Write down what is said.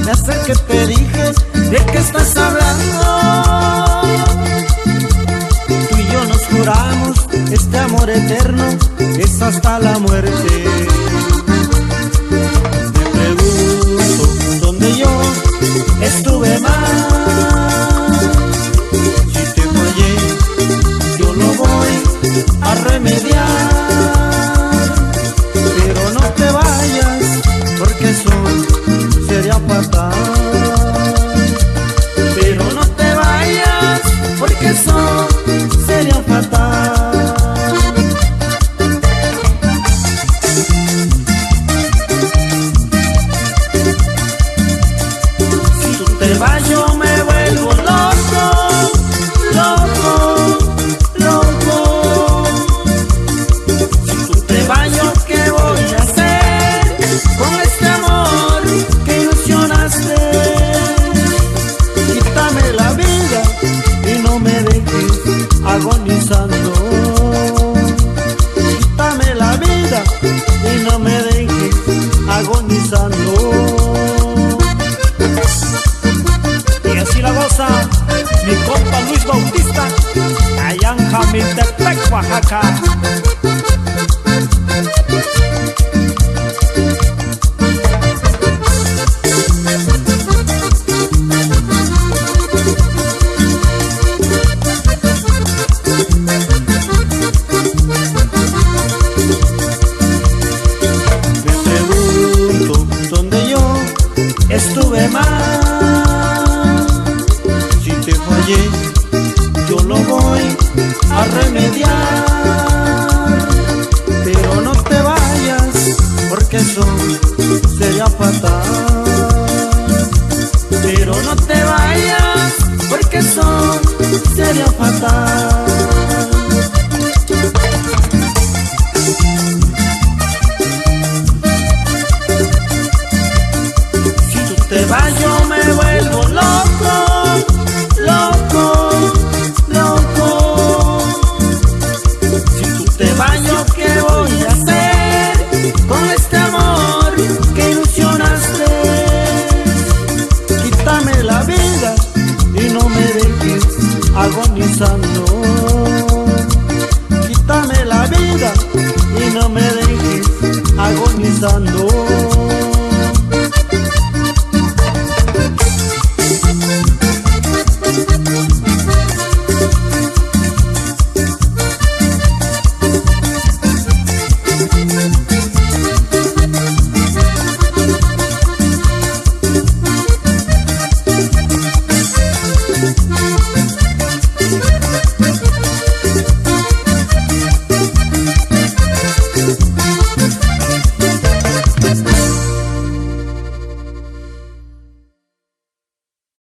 me acerqué y te dije, ¿de qué estás hablando? Tú y yo nos juramos este amor eterno, es hasta la muerte. Me pregunto dónde yo estuve mal. Si te fallé, yo lo voy a remediar. Pero no te vayas, porque eso sería fatal. Pero no te vayas, porque eso sería fatal. Si tú te vas, yo me vuelvo loco, loco, loco. Si tú te vas, yo qué voy a hacer con este amor que ilusionaste. Quítame la vida y no me dejes agonizando. Quítame la vida y no me dejes agonizando. Y así la goza mi compa Luis Bautista, allá en Jamiltepec, Oaxaca. Me pregunto dónde yo estuve mal. Si te fallé, yo lo voy a remediar. Pero no te vayas, porque eso sería fatal. Pero no te vayas, porque eso sería fatal.